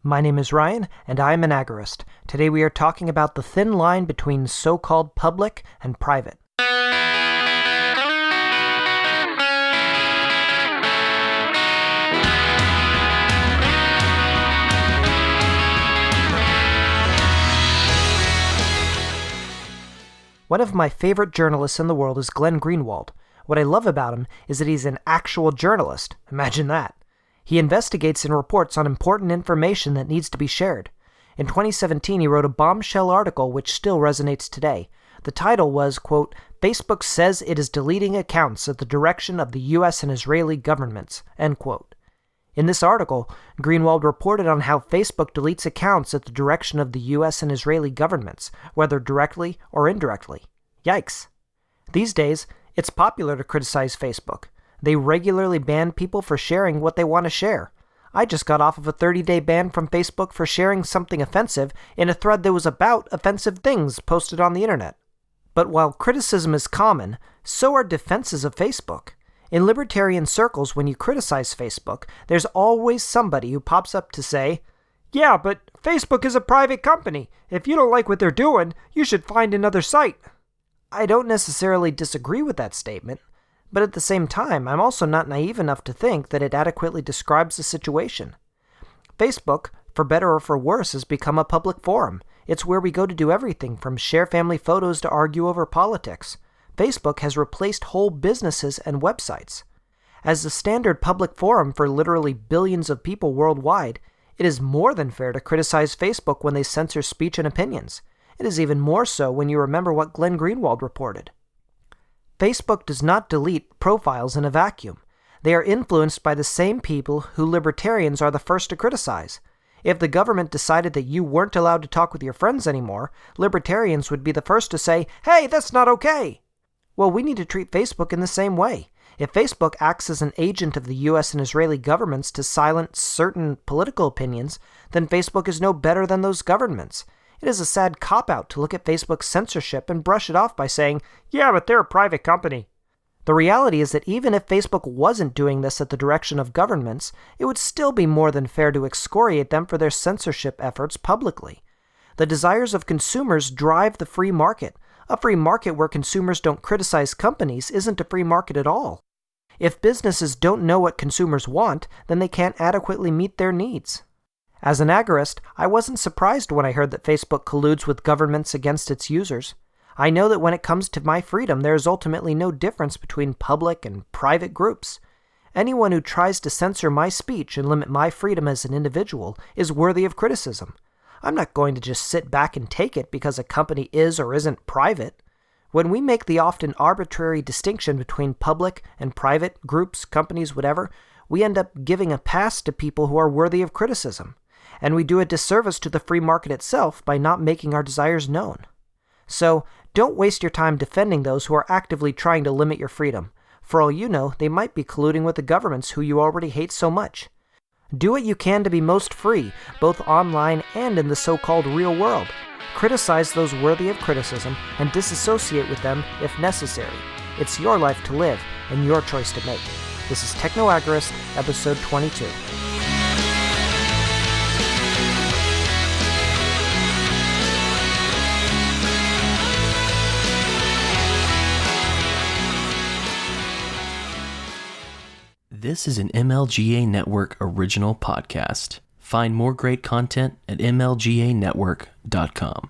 My name is Ryan, and I am an agorist. Today we are talking about the thin line between so-called public and private. One of my favorite journalists in the world is Glenn Greenwald. What I love about him is that he's an actual journalist. Imagine that. He investigates and reports on important information that needs to be shared. In 2017, he wrote a bombshell article which still resonates today. The title was, quote, "Facebook says it is deleting accounts at the direction of the U.S. and Israeli governments," end quote. In this article, Greenwald reported on how Facebook deletes accounts at the direction of the U.S. and Israeli governments, whether directly or indirectly. Yikes. These days, it's popular to criticize Facebook. They regularly ban people for sharing what they want to share. I just got off of a 30-day ban from Facebook for sharing something offensive in a thread that was about offensive things posted on the internet. But while criticism is common, so are defenses of Facebook. In libertarian circles, when you criticize Facebook, there's always somebody who pops up to say, "Yeah, but Facebook is a private company. If you don't like what they're doing, you should find another site." I don't necessarily disagree with that statement. But at the same time, I'm also not naive enough to think that it adequately describes the situation. Facebook, for better or for worse, has become a public forum. It's where we go to do everything from share family photos to argue over politics. Facebook has replaced whole businesses and websites. As the standard public forum for literally billions of people worldwide, it is more than fair to criticize Facebook when they censor speech and opinions. It is even more so when you remember what Glenn Greenwald reported. Facebook does not delete profiles in a vacuum. They are influenced by the same people who libertarians are the first to criticize. If the government decided that you weren't allowed to talk with your friends anymore, libertarians would be the first to say, "Hey, that's not okay!" Well, we need to treat Facebook in the same way. If Facebook acts as an agent of the U.S. and Israeli governments to silence certain political opinions, then Facebook is no better than those governments. It is a sad cop-out to look at Facebook's censorship and brush it off by saying, "Yeah, but they're a private company." The reality is that even if Facebook wasn't doing this at the direction of governments, it would still be more than fair to excoriate them for their censorship efforts publicly. The desires of consumers drive the free market. A free market where consumers don't criticize companies isn't a free market at all. If businesses don't know what consumers want, then they can't adequately meet their needs. As an agorist, I wasn't surprised when I heard that Facebook colludes with governments against its users. I know that when it comes to my freedom, there is ultimately no difference between public and private groups. Anyone who tries to censor my speech and limit my freedom as an individual is worthy of criticism. I'm not going to just sit back and take it because a company is or isn't private. When we make the often arbitrary distinction between public and private groups, companies, whatever, we end up giving a pass to people who are worthy of criticism. And we do a disservice to the free market itself by not making our desires known. So, don't waste your time defending those who are actively trying to limit your freedom. For all you know, they might be colluding with the governments who you already hate so much. Do what you can to be most free, both online and in the so-called real world. Criticize those worthy of criticism and disassociate with them if necessary. It's your life to live and your choice to make. This is Techno-Agorist, episode 22. This is an MLGA Network original podcast. Find more great content at mlganetwork.com.